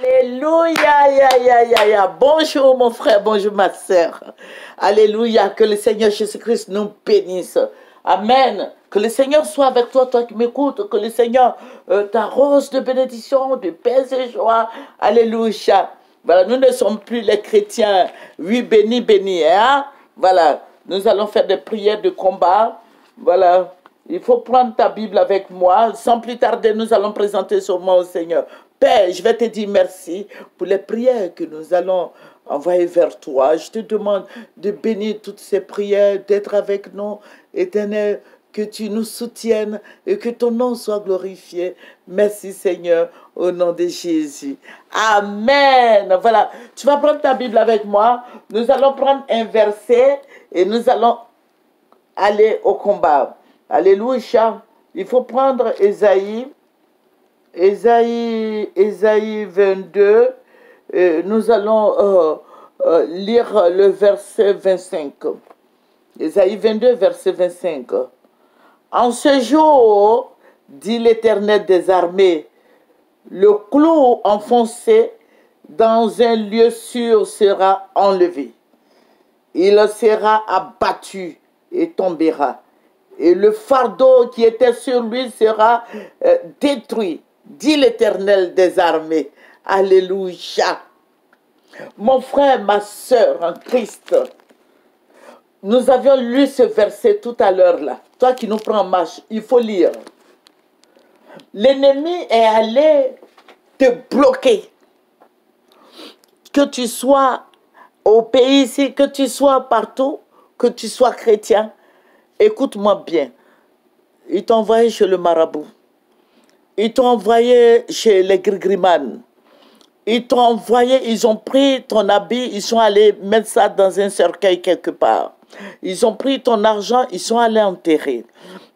Alléluia, bonjour mon frère, bonjour ma soeur. Alléluia, que le Seigneur Jésus-Christ nous bénisse. Amen. Que le Seigneur soit avec toi, toi qui m'écoutes. Que le Seigneur t'arrose de bénédiction, de paix et joie. Alléluia. Voilà, nous ne sommes plus les chrétiens. Oui, bénis, bénis. Hein? Voilà, nous allons faire des prières de combat. Voilà, il faut prendre ta Bible avec moi. Sans plus tarder, nous allons présenter ce mot au Seigneur. Père, je vais te dire merci pour les prières que nous allons envoyer vers toi. Je te demande de bénir toutes ces prières, d'être avec nous, Éternel, que tu nous soutiennes et que ton nom soit glorifié. Merci Seigneur, au nom de Jésus. Amen. Voilà, tu vas prendre ta Bible avec moi. Nous allons prendre un verset et nous allons aller au combat. Alléluia. Il faut prendre Ésaïe 22, nous allons lire le verset 25. Ésaïe 22, verset 25. En ce jour, dit l'Éternel des armées, le clou enfoncé dans un lieu sûr sera enlevé. Il sera abattu et tombera. Et le fardeau qui était sur lui sera détruit, dit l'Éternel des armées. Alléluia. Mon frère, ma soeur en Christ, nous avions lu ce verset tout à l'heure là. Toi qui nous prends en marche, il faut lire. L'ennemi est allé te bloquer. Que tu sois au pays ici, que tu sois partout, que tu sois chrétien, écoute-moi bien. Ils t'ont envoyé chez le marabout. Ils t'ont envoyé chez les grigrimanes. Ils t'ont envoyé, ils ont pris ton habit, ils sont allés mettre ça dans un cercueil quelque part. Ils ont pris ton argent, ils sont allés enterrer.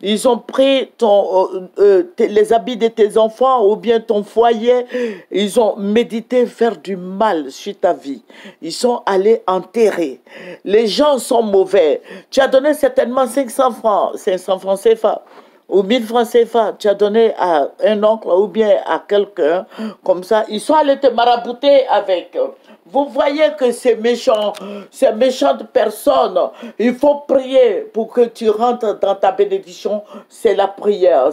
Ils ont pris les habits de tes enfants ou bien ton foyer. Ils ont médité faire du mal sur ta vie. Ils sont allés enterrer. Les gens sont mauvais. Tu as donné certainement 500 francs CFA. Ou 1000 francs CFA, tu as donné à un oncle ou bien à quelqu'un, comme ça, ils sont allés te marabouter avec. Vous voyez que ces méchantes personnes, il faut prier pour que tu rentres dans ta bénédiction. C'est la prière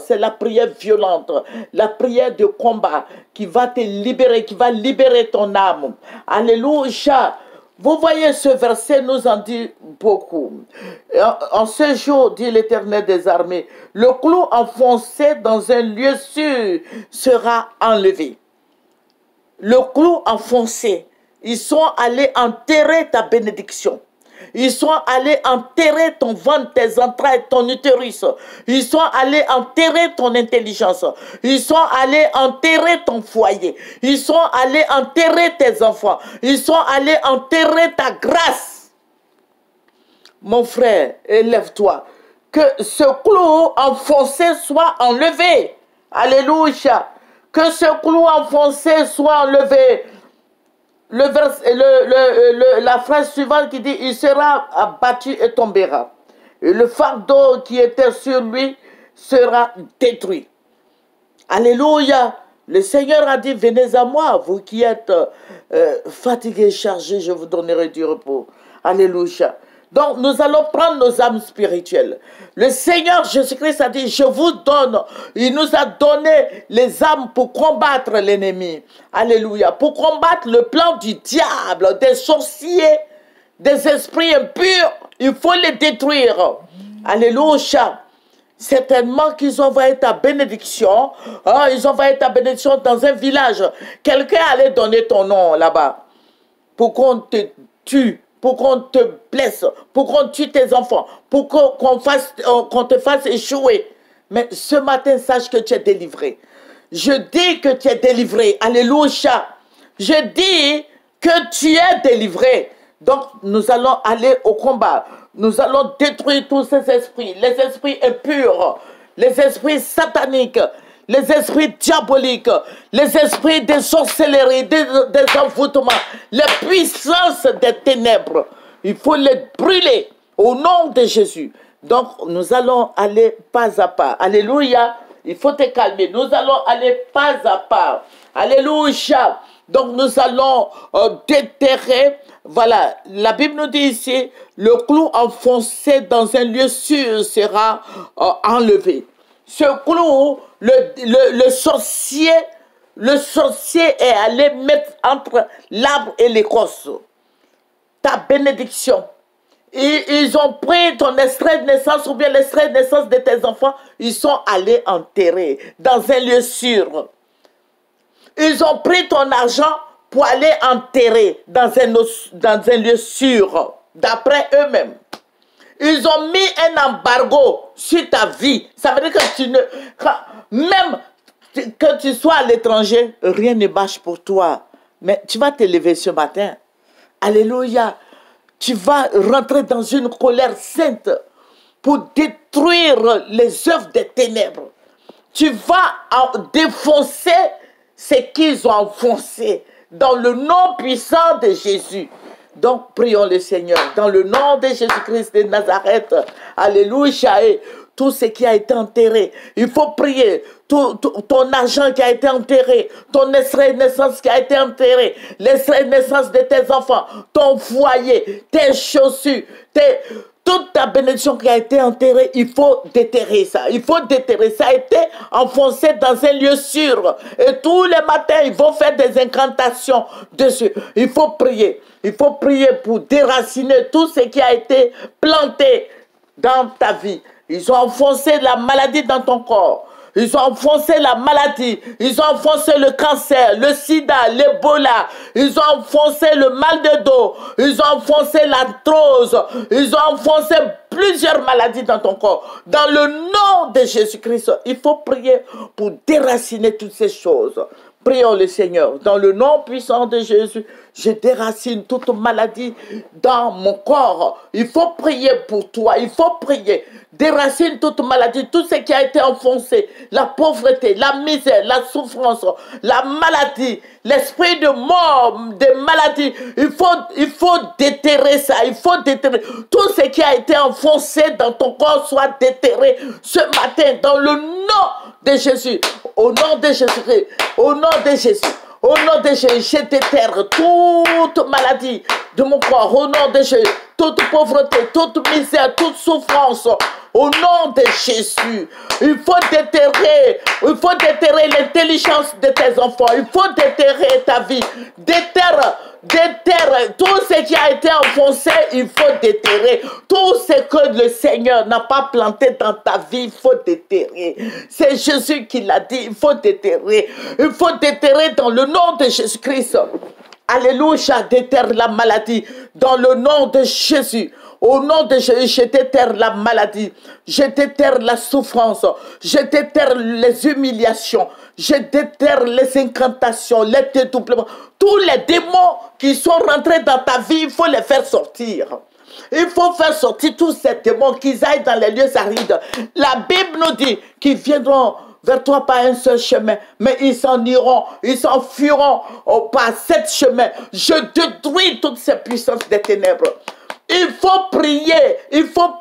violente, la prière de combat qui va te libérer, qui va libérer ton âme. Alléluia. Vous voyez, ce verset nous en dit beaucoup. En ce jour, dit l'Éternel des armées, le clou enfoncé dans un lieu sûr sera enlevé. Le clou enfoncé. Ils sont allés enterrer ta bénédiction. Ils sont allés enterrer ton ventre, tes entrailles, ton utérus. Ils sont allés enterrer ton intelligence. Ils sont allés enterrer ton foyer. Ils sont allés enterrer tes enfants. Ils sont allés enterrer ta grâce. Mon frère, élève-toi. Que ce clou enfoncé soit enlevé. Alléluia. Que ce clou enfoncé soit enlevé. La phrase suivante qui dit, il sera abattu et tombera. Et le fardeau qui était sur lui sera détruit. Alléluia. Le Seigneur a dit, venez à moi, vous qui êtes fatigués et chargés, je vous donnerai du repos. Alléluia. Donc, nous allons prendre nos âmes spirituelles. Le Seigneur Jésus-Christ a dit, je vous donne. Il nous a donné les âmes pour combattre l'ennemi. Alléluia. Pour combattre le plan du diable, des sorciers, des esprits impurs. Il faut les détruire. Alléluia. Certainement qu'ils ont envoyé ta bénédiction. Hein, ils ont envoyé ta bénédiction dans un village. Quelqu'un allait donner ton nom là-bas. Pour qu'on te tue. Pour qu'on te blesse, pour qu'on tue tes enfants, pour qu'on te fasse échouer. Mais ce matin, sache que tu es délivré. Je dis que tu es délivré. Alléluia. Je dis que tu es délivré. Donc, nous allons aller au combat. Nous allons détruire tous ces esprits. Les esprits impurs, les esprits sataniques, les esprits diaboliques, les esprits de sorcellerie, des envoûtements, les puissances des ténèbres. Il faut les brûler au nom de Jésus. Donc, nous allons aller pas à pas. Alléluia. Il faut te calmer. Nous allons aller pas à pas. Alléluia. Donc nous allons déterrer. Voilà, la Bible nous dit ici, le clou enfoncé dans un lieu sûr sera enlevé. Ce clou, le sorcier est allé mettre entre l'arbre et l'écorce ta bénédiction. Ils ont pris ton extrait de naissance ou bien l'extrait de naissance de tes enfants, ils sont allés enterrer dans un lieu sûr. Ils ont pris ton argent pour aller enterrer dans un lieu sûr, d'après eux-mêmes. Ils ont mis un embargo sur ta vie. Ça veut dire que même que tu sois à l'étranger, rien ne marche pour toi. Mais tu vas te lever ce matin. Alléluia. Tu vas rentrer dans une colère sainte pour détruire les œuvres des ténèbres. Tu vas défoncer ce qu'ils ont enfoncé dans le nom puissant de Jésus. Donc, prions le Seigneur dans le nom de Jésus-Christ de Nazareth. Alléluia. Et tout ce qui a été enterré, il faut prier. Ton argent qui a été enterré, ton extrait de naissance qui a été enterré, l'extrait de naissance de tes enfants, ton foyer, tes chaussures, toute ta bénédiction qui a été enterrée, il faut déterrer ça. Il faut déterrer. Ça a été enfoncé dans un lieu sûr. Et tous les matins, ils vont faire des incantations dessus. Il faut prier. Il faut prier pour déraciner tout ce qui a été planté dans ta vie. Ils ont enfoncé la maladie dans ton corps. Ils ont enfoncé la maladie, ils ont enfoncé le cancer, le sida, l'Ebola, ils ont enfoncé le mal de dos, ils ont enfoncé l'arthrose, ils ont enfoncé plusieurs maladies dans ton corps. Dans le nom de Jésus-Christ, il faut prier pour déraciner toutes ces choses. Prions le Seigneur. Dans le nom puissant de Jésus, je déracine toute maladie dans mon corps. Il faut prier pour toi. Il faut prier. Déracine toute maladie, tout ce qui a été enfoncé. La pauvreté, la misère, la souffrance, la maladie, l'esprit de mort, de maladie. Il faut déterrer ça. Il faut déterrer. Tout ce qui a été enfoncé dans ton corps soit déterré ce matin dans le nom de Jésus. Au nom de Jésus-Christ. Au nom de Jésus. Au nom de Jésus, je déterre toute maladie de mon corps. Au nom de Jésus, toute pauvreté, toute misère, toute souffrance. Au nom de Jésus, il faut déterrer l'intelligence de tes enfants. Il faut déterrer ta vie. Déterre tout ce qui a été enfoncé, il faut déterrer. Tout ce que le Seigneur n'a pas planté dans ta vie, il faut déterrer. C'est Jésus qui l'a dit, il faut déterrer. Il faut déterrer dans le nom de Jésus-Christ. Alléluia, déterre la maladie dans le nom de Jésus. Au nom de Jésus, je déterre la maladie, je déterre la souffrance, je déterre les humiliations, je déterre les incantations, les dédoublements. Tous les démons qui sont rentrés dans ta vie, il faut les faire sortir. Il faut faire sortir tous ces démons qui aillent dans les lieux arides. La Bible nous dit qu'ils viendront vers toi par un seul chemin, mais ils s'en iront, ils s'enfuiront par sept chemins. Je détruis toutes ces puissances des ténèbres. Il faut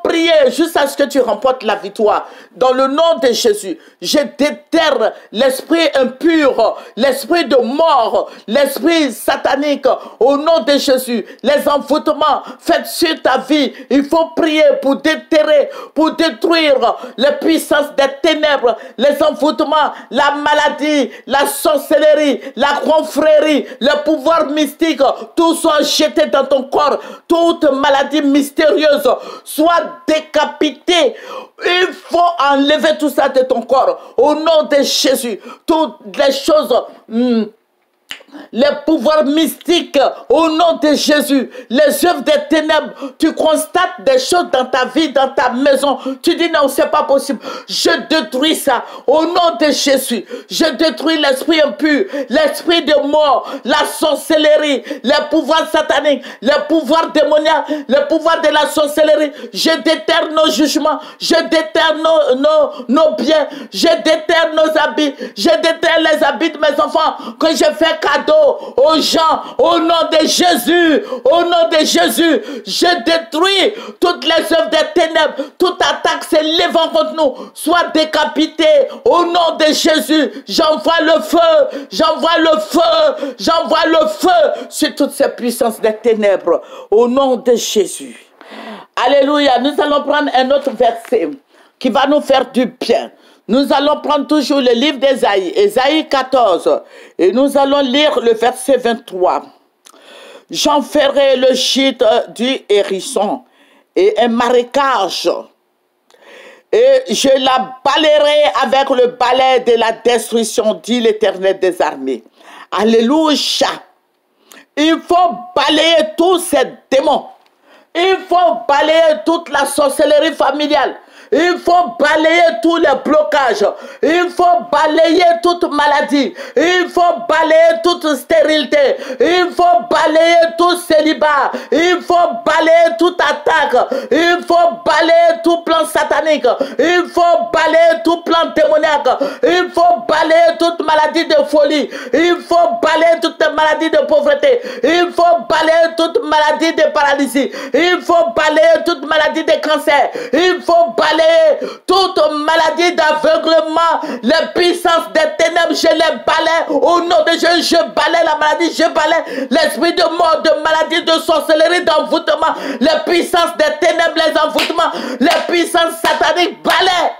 prier jusqu'à ce que tu remportes la victoire. Dans le nom de Jésus, je déterre l'esprit impur, l'esprit de mort, l'esprit satanique. Au nom de Jésus, les envoûtements faits sur ta vie, il faut prier pour déterrer, pour détruire les puissances des ténèbres, les envoûtements, la maladie, la sorcellerie, la confrérie, le pouvoir mystique, tout soit jeté dans ton corps, toute maladie mystérieuse soit décapitée. Il faut enlever tout ça de ton corps au nom de Jésus. Toutes les choses les pouvoirs mystiques au nom de Jésus, les œuvres des ténèbres, tu constates des choses dans ta vie, dans ta maison, tu dis non, c'est pas possible, je détruis ça au nom de Jésus. Je détruis l'esprit impur, l'esprit de mort, la sorcellerie, les pouvoirs sataniques, les pouvoirs démoniaques, les pouvoirs de la sorcellerie. Je déterre nos jugements, je déterre nos biens, je déterre nos habits, je déterre les habits de mes enfants que je fais cadeau aux gens, au nom de Jésus, au nom de Jésus, je détruis toutes les œuvres des ténèbres, toute attaque s'élevant contre nous, soit décapitée, au nom de Jésus, j'envoie le feu, j'envoie le feu, j'envoie le feu sur toutes ces puissances des ténèbres, au nom de Jésus. Alléluia, nous allons prendre un autre verset qui va nous faire du bien. Nous allons prendre toujours le livre d'Ésaïe, Ésaïe 14, et nous allons lire le verset 23. J'en ferai le gîte du hérisson et un marécage, et je la balayerai avec le balai de la destruction, dit l'Éternel des armées. Alléluia. Il faut balayer tous ces démons. Il faut balayer toute la sorcellerie familiale. Il faut balayer tous les blocages. Il faut balayer toute maladie. Il faut balayer toute stérilité. Il faut balayer tout célibat. Il faut balayer toute attaque. Il faut balayer tout plan satanique. Il faut balayer tout plan démoniaque. Il faut balayer toute maladie de folie. Il faut balayer toute maladie de pauvreté. Il faut balayer toute maladie de paralysie. Il faut balayer toute maladie de cancer. Il faut balayer toute maladie d'aveuglement, les puissances des ténèbres, je les balaye au nom de Jésus, je balaye la maladie, je balaye l'esprit de mort, de maladie, de sorcellerie, d'envoûtement, les puissances des ténèbres, les envoûtements, les puissances sataniques, balaye.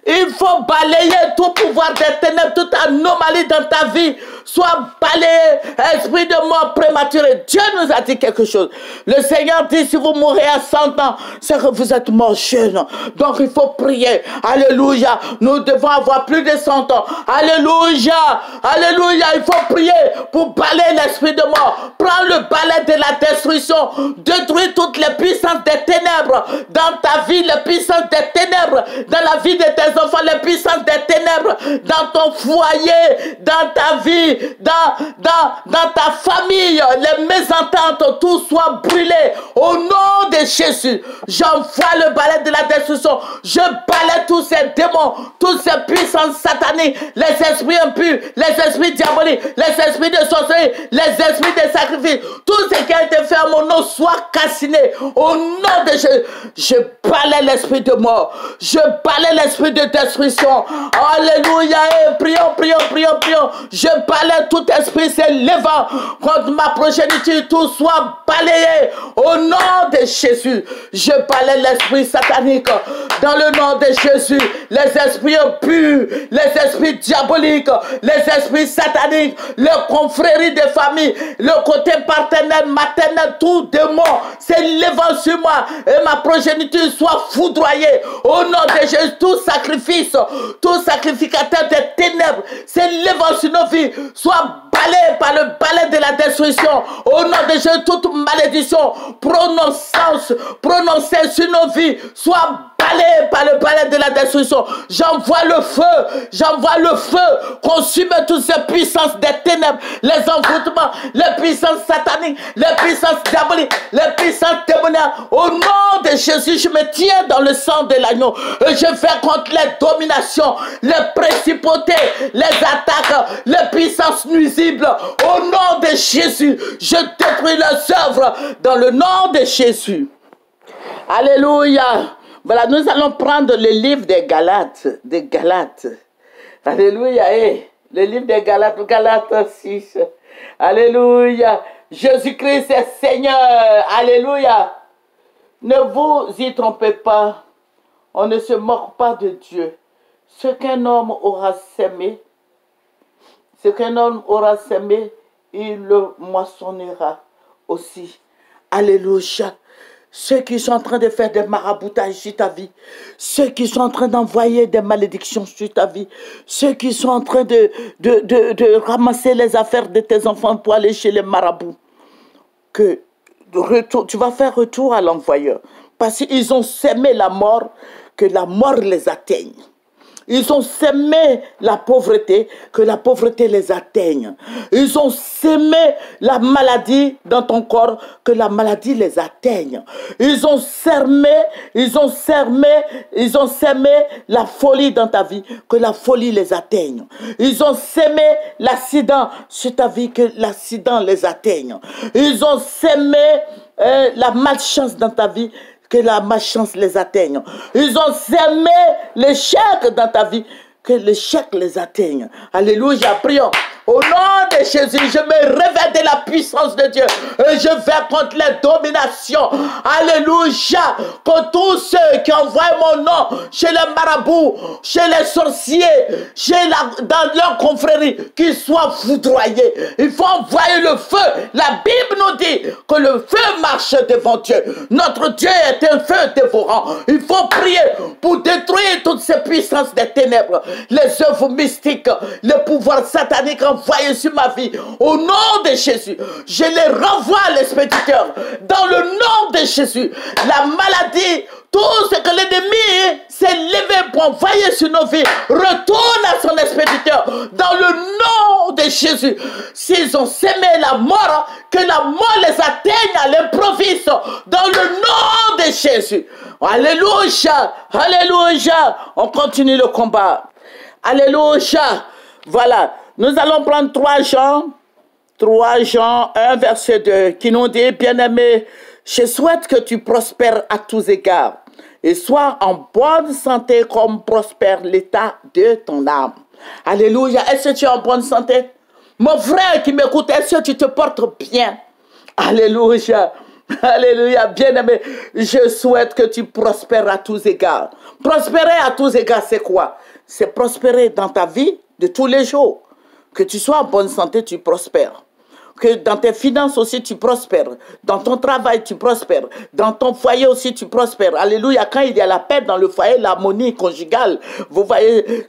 Il faut balayer tout pouvoir des ténèbres, toute anomalie dans ta vie. Soit balayé, esprit de mort prématuré. Dieu nous a dit quelque chose. Le Seigneur dit, si vous mourrez à 100 ans, c'est que vous êtes mort jeune. Donc il faut prier. Alléluia. Nous devons avoir plus de 100 ans. Alléluia. Alléluia. Il faut prier pour balayer l'esprit de mort. Prends le balai de la destruction. Détruis toutes les puissances des ténèbres. Dans ta vie, les puissances des ténèbres. Dans la vie de tes enfants, les puissances des ténèbres. Dans ton foyer, dans ta vie. Dans ta famille, les mésententes, tout soit brûlé au nom de Jésus. J'envoie le balai de la destruction. Je balaie tous ces démons, toutes ces puissances sataniques, les esprits impurs, les esprits diaboliques, les esprits de sorcellerie, les esprits de sacrifice. Tout ce qui a été fait à mon nom soit calciné au nom de Jésus. Je balaie l'esprit de mort. Je balaie l'esprit de destruction. Alléluia. Et prions, prions, prions, prions. Je balaie tout esprit s'élevant contre ma progéniture, tout soit balayé au nom de Jésus. Je balaie l'esprit satanique dans le nom de Jésus. Les esprits impurs, les esprits diaboliques, les esprits sataniques, les confréries de famille, le côté paternel, maternel, tout démon s'élevant sur moi et ma progéniture soit foudroyée au nom de Jésus. Tout sacrifice, tout sacrificateur des ténèbres s'élevant sur nos vies soit balayé par le balai de la destruction. Au nom de Jésus, toute malédiction prononcée sur nos vies soit balayé par le balai de la destruction. J'envoie le feu, consume toutes ces puissances des ténèbres, les envoûtements, les puissances sataniques, les puissances diaboliques, les puissances démoniaques. Au nom de Jésus, je me tiens dans le sang de l'agneau et je fais contre les dominations, les principautés, les attaques, les puissances nuisibles. Au nom de Jésus, je détruis leurs œuvres dans le nom de Jésus. Alléluia. Voilà, nous allons prendre le livre des Galates. Alléluia. Le livre des Galates, Galates 6. Alléluia. Jésus-Christ est Seigneur. Alléluia. Ne vous y trompez pas. On ne se moque pas de Dieu. Ce qu'un homme aura sémé, il le moissonnera aussi. Alléluia. Ceux qui sont en train de faire des maraboutages sur ta vie, ceux qui sont en train d'envoyer des malédictions sur ta vie, ceux qui sont en train de ramasser les affaires de tes enfants pour aller chez les marabouts, que tu vas faire retour à l'envoyeur. Parce qu'ils ont sémé la mort, que la mort les atteigne. Ils ont sémé la pauvreté, que la pauvreté les atteigne. Ils ont sémé la maladie dans ton corps, que la maladie les atteigne. Ils ont sémé la folie dans ta vie, que la folie les atteigne. Ils ont sémé l'accident sur ta vie, que l'accident les atteigne. Ils ont sémé la malchance dans ta vie, que la malchance les atteigne. Ils ont sémé l'échec dans ta vie, que l'échec les atteigne. Alléluia, prions. Au nom de Jésus, je me réveille de la puissance de Dieu et je vais contre les dominations. Alléluia. Pour tous ceux qui envoient mon nom chez les marabouts, chez les sorciers, dans leur confrérie, qu'ils soient foudroyés. Il faut envoyer le feu. La Bible nous dit que le feu marche devant Dieu. Notre Dieu est un feu dévorant. Il faut prier pour détruire toutes ces puissances des ténèbres, les œuvres mystiques, les pouvoirs sataniques envoyés sur ma vie. Au nom de Jésus, je les renvoie à l'expéditeur. Dans le nom de Jésus, la maladie, tout ce que l'ennemi s'est levé pour envoyer sur nos vies, retourne à son expéditeur. Dans le nom de Jésus, s'ils ont sémé la mort, que la mort les atteigne à l'improviste. Dans le nom de Jésus. Alléluia. Alléluia. On continue le combat. Alléluia. Voilà. Nous allons prendre 3 Jean 1, verset 2, qui nous dit, bien-aimé, je souhaite que tu prospères à tous égards et sois en bonne santé comme prospère l'état de ton âme. Alléluia. Est-ce que tu es en bonne santé? Mon frère qui m'écoute, est-ce que tu te portes bien? Alléluia. Alléluia. Bien-aimé, je souhaite que tu prospères à tous égards. Prospérer à tous égards, c'est quoi? C'est prospérer dans ta vie de tous les jours. Que tu sois en bonne santé, tu prospères. Que dans tes finances aussi, tu prospères. Dans ton travail, tu prospères. Dans ton foyer aussi, tu prospères. Alléluia. Quand il y a la paix dans le foyer, l'harmonie conjugale, vous voyez,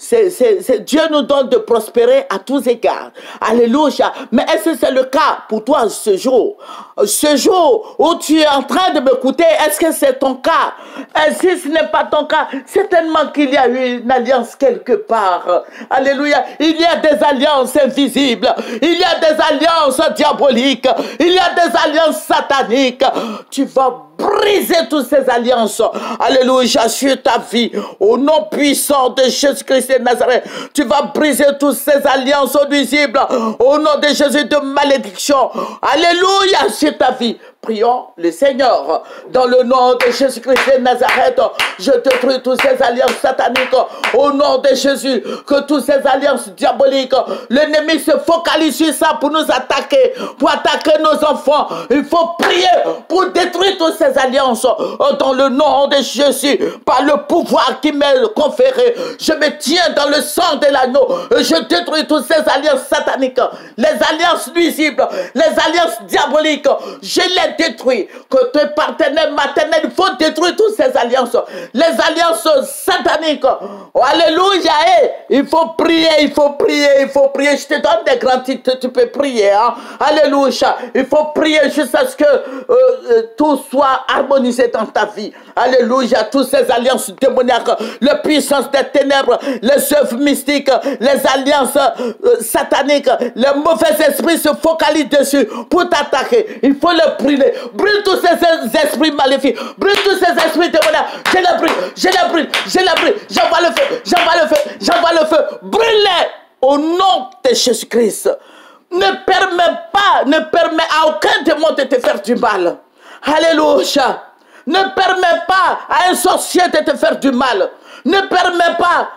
Dieu nous donne de prospérer à tous égards. Alléluia. Mais est-ce que c'est le cas pour toi ce jour? Ce jour où tu es en train de m'écouter, est-ce que c'est ton cas? Et si ce n'est pas ton cas, certainement qu'il y a eu une alliance quelque part. Alléluia. Il y a des alliances invisibles. Il y a des alliances diaboliques. Il y a des alliances sataniques. Tu vas briser toutes ces alliances. Alléluia, sur ta vie. Au nom puissant de Jésus-Christ de Nazareth, tu vas briser toutes ces alliances nuisibles. Au nom de Jésus de malédiction. Alléluia, sur ta vie. Prions le Seigneur. Dans le nom de Jésus-Christ de Nazareth, je détruis toutes ces alliances sataniques. Au nom de Jésus, que toutes ces alliances diaboliques, l'ennemi se focalise sur ça pour nous attaquer, pour attaquer nos enfants. Il faut prier pour détruire toutes ces alliances. Dans le nom de Jésus, par le pouvoir qui m'est conféré, je me tiens dans le sang de l'agneau. Je détruis toutes ces alliances sataniques, les alliances nuisibles, les alliances diaboliques. Je les détruis. Que tes partenaires maternels, il faut détruire toutes ces alliances. Les alliances sataniques. Oh, alléluia. Il faut prier, il faut prier, il faut prier. Je te donne des grands titres, tu peux prier. Hein? Alléluia. Il faut prier jusqu'à ce que tout soit harmonisé dans ta vie. Alléluia. Toutes ces alliances démoniaques, les puissances des ténèbres, les œuvres mystiques, les alliances sataniques, les mauvais esprits se focalisent dessus pour t'attaquer. Il faut les brûler. Brûle tous ces esprits maléfiques. Brûle tous ces esprits démoniaques. Je les brûle, je les brûle, je les brûle. J'envoie le feu, j'envoie le feu, j'envoie le feu. Brûle-les au nom de Jésus-Christ. Ne permets à aucun démon de te faire du mal. Alléluia. Ne permets pas à un sorcier de te faire du mal. Ne permets pas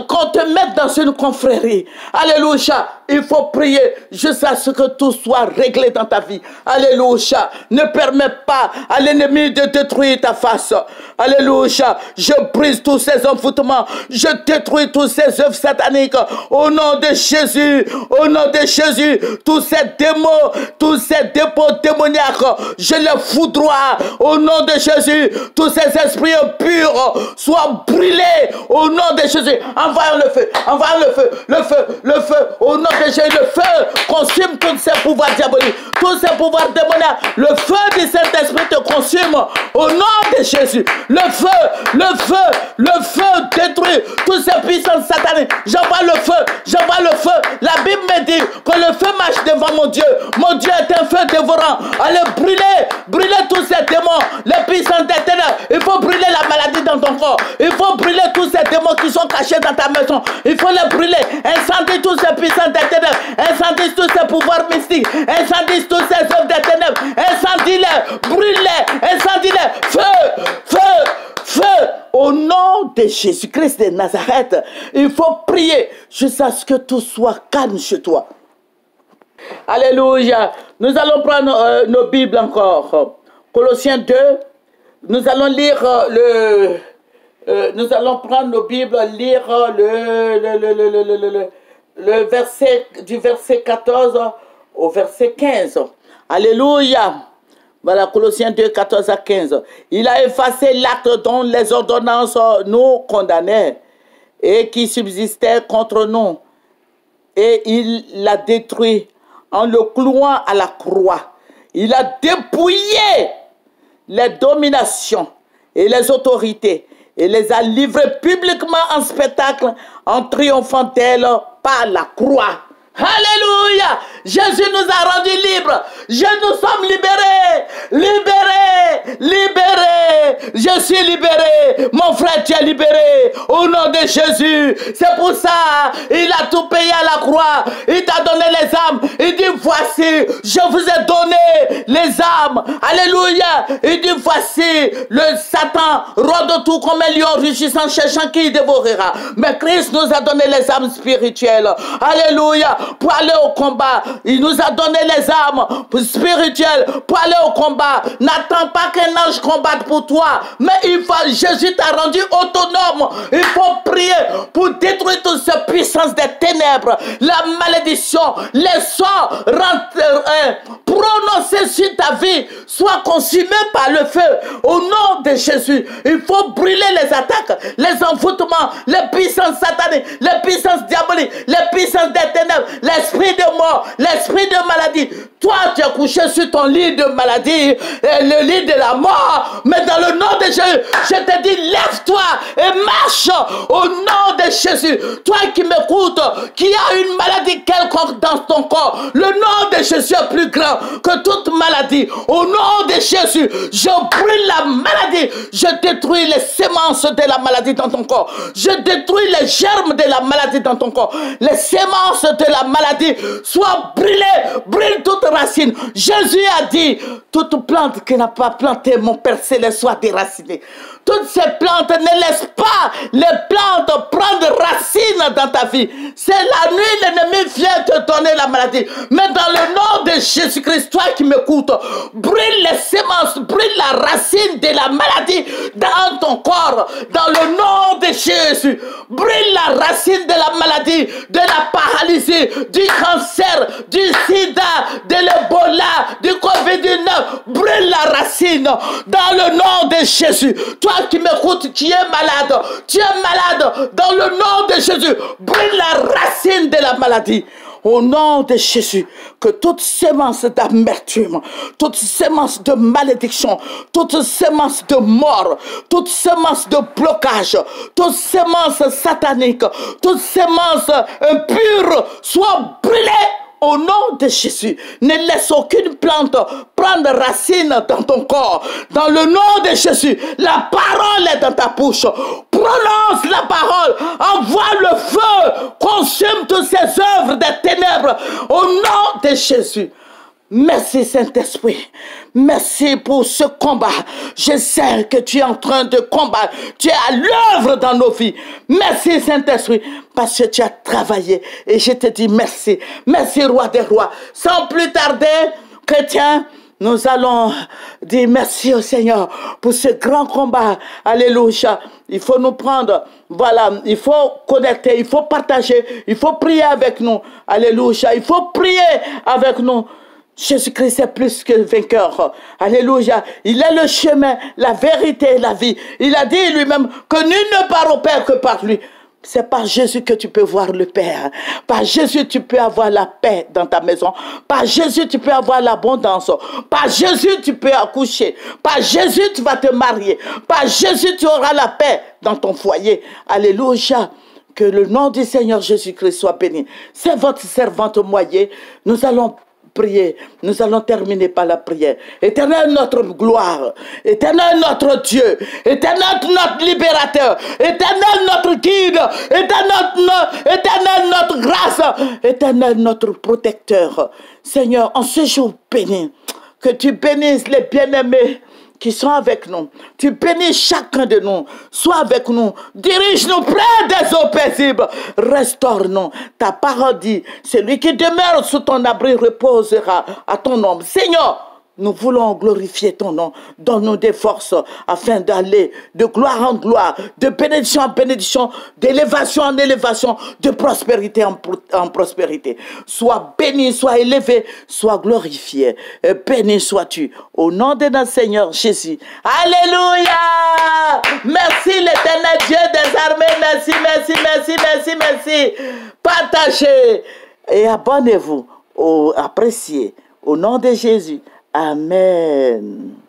qu'on te mette dans une confrérie. Alléluia. Il faut prier jusqu'à ce que tout soit réglé dans ta vie. Alléluia. Ne permets pas à l'ennemi de détruire ta face. Alléluia. Je brise tous ces envoûtements. Je détruis tous ces œuvres sataniques. Au nom de Jésus. Au nom de Jésus. Tous ces démons, tous ces dépôts démoniaques, je les foudroie. Au nom de Jésus. Tous ces esprits impurs soient brûlés. Au nom de Jésus. Envoyons le feu. Envoyons le feu. Le feu. Le feu. Au nom de Jésus. Le feu consume tous ces pouvoirs diaboliques. tous ces pouvoirs démoniaques. Le feu du Saint-Esprit te consume au nom de Jésus. Le feu détruit toutes ces puissances sataniques. J'envoie le feu. La Bible me dit que le feu marche devant mon Dieu. Mon Dieu est un feu dévorant. Allez, brûler tous ces démons, les puissances des ténèbres. Il faut brûler la maladie dans ton corps. Il faut brûler tous ces démons qui sont cachés dans ta maison. Il faut les brûler. Incendie tous ces puissances des ténèbres. Incendie tous ces pouvoirs mystiques. Incendie tous ces œuvres des ténèbres. Incendie-les, brûle-les, incendie-les. Feu. Au nom de Jésus-Christ de Nazareth, il faut prier jusqu'à ce que tout soit calme chez toi. Alléluia. Nous allons prendre nos Bibles encore. Colossiens 2. Nous allons lire nous allons prendre nos Bibles, lire le verset, du verset 14 au verset 15. Alléluia. Voilà, Colossiens 2, 14 à 15. Il a effacé l'acte dont les ordonnances nous condamnaient et qui subsistait contre nous. Et il l'a détruit en le clouant à la croix. Il a dépouillé les dominations et les autorités et les a livrées publiquement en spectacle en triomphant d'elles par la croix. Alléluia! Jésus nous a rendus libres. Nous sommes libérés. Je suis libéré. Mon frère, tu es libéré. Au nom de Jésus. C'est pour ça, il a tout payé à la croix. Il t'a donné les âmes. Il dit, voici, je vous ai donné les âmes. Alléluia. Il dit, voici, le Satan rôde tout comme un lion rugissant, cherchant qui il dévorera. Mais Christ nous a donné les âmes spirituelles. Alléluia. Pour aller au combat. Il nous a donné les âmes spirituelles pour aller au combat. N'attends pas qu'un ange combatte pour toi. Mais Jésus t'a rendu autonome. Il faut prier pour détruire toutes ces puissances des ténèbres. La malédiction, les sorts prononcés sur ta vie soient consumés par le feu. Au nom de Jésus, il faut brûler les attaques, les envoûtements, les puissances sataniques, les puissances diaboliques, les puissances des ténèbres, l'esprit de mort, l'esprit de maladie. Toi, tu es couché sur ton lit de maladie, le lit de la mort. Mais dans le nom de Jésus, je te dis, lève-toi et marche au nom de Jésus. Toi qui m'écoutes, qui a une maladie quelconque dans ton corps, le nom de Jésus est plus grand que toute maladie. Au nom de Jésus, je brûle la maladie. Je détruis les semences de la maladie dans ton corps. Je détruis les germes de la maladie dans ton corps. Les semences de la maladie soient brûlées. Brûle toute racine. Jésus a dit, toute plante qui n'a pas planté mon Père Céleste soit déracinée. Toutes ces plantes, ne laissent pas les plantes prendre racine dans ta vie. C'est la nuit, l'ennemi vient te donner la maladie. Mais dans le nom de Jésus-Christ, toi qui m'écoutes, brûle les semences, brûle la racine de la maladie dans ton corps. Dans le nom de Jésus, brûle la racine de la maladie, de la paralysie, du cancer, du sida, de l'Ebola, du Covid-19. Brûle la racine dans le nom de Jésus. Toi qui m'écoutes, tu es malade. Tu es malade dans le nom de Jésus. Brûle la racine de la maladie. Au nom de Jésus, que toute sémence d'amertume, toute sémence de malédiction, toute sémence de mort, toute sémence de blocage, toute sémence satanique, toute sémence impure soit brûlée. Au nom de Jésus, ne laisse aucune plante prendre racine dans ton corps. Dans le nom de Jésus, la parole est dans ta bouche. Prononce la parole. Envoie le feu. Consume toutes ces œuvres des ténèbres. Au nom de Jésus. Merci Saint-Esprit. Merci pour ce combat. Je sais que tu es en train de combattre. Tu es à l'œuvre dans nos vies. Merci Saint-Esprit parce que tu as travaillé. Et je te dis merci. Merci Roi des Rois. Sans plus tarder, chrétiens, nous allons dire merci au Seigneur pour ce grand combat. Alléluia. Il faut nous prendre. Voilà. Il faut connecter. Il faut partager. Il faut prier avec nous. Alléluia. Il faut prier avec nous. Jésus-Christ est plus que vainqueur. Alléluia. Il est le chemin, la vérité et la vie. Il a dit lui-même que nul ne part au Père que par lui. C'est par Jésus que tu peux voir le Père. Par Jésus, tu peux avoir la paix dans ta maison. Par Jésus, tu peux avoir l'abondance. Par Jésus, tu peux accoucher. Par Jésus, tu vas te marier. Par Jésus, tu auras la paix dans ton foyer. Alléluia. Que le nom du Seigneur Jésus-Christ soit béni. C'est votre servante Moyer. Nous allons prier. Nous allons terminer par la prière. Éternel notre gloire, Éternel notre Dieu, Éternel notre libérateur, Éternel notre guide, Éternel notre grâce, Éternel notre protecteur. Seigneur, en ce jour béni, que tu bénisses les bien-aimés qui sont avec nous. Tu bénis chacun de nous. Sois avec nous. Dirige-nous près des eaux paisibles. Restaure-nous. Ta parole dit, celui qui demeure sous ton abri reposera à ton ombre. Seigneur, nous voulons glorifier ton nom. Donne-nous des forces afin d'aller de gloire en gloire, de bénédiction en bénédiction, d'élévation en élévation, de prospérité en prospérité. Sois béni, sois élevé, sois glorifié. Béni sois-tu. Au nom de notre Seigneur Jésus. Alléluia! Merci l'Éternel Dieu des armées. Merci, merci, merci, merci, merci. Partagez et abonnez-vous. Appréciez. Au nom de Jésus. Amen.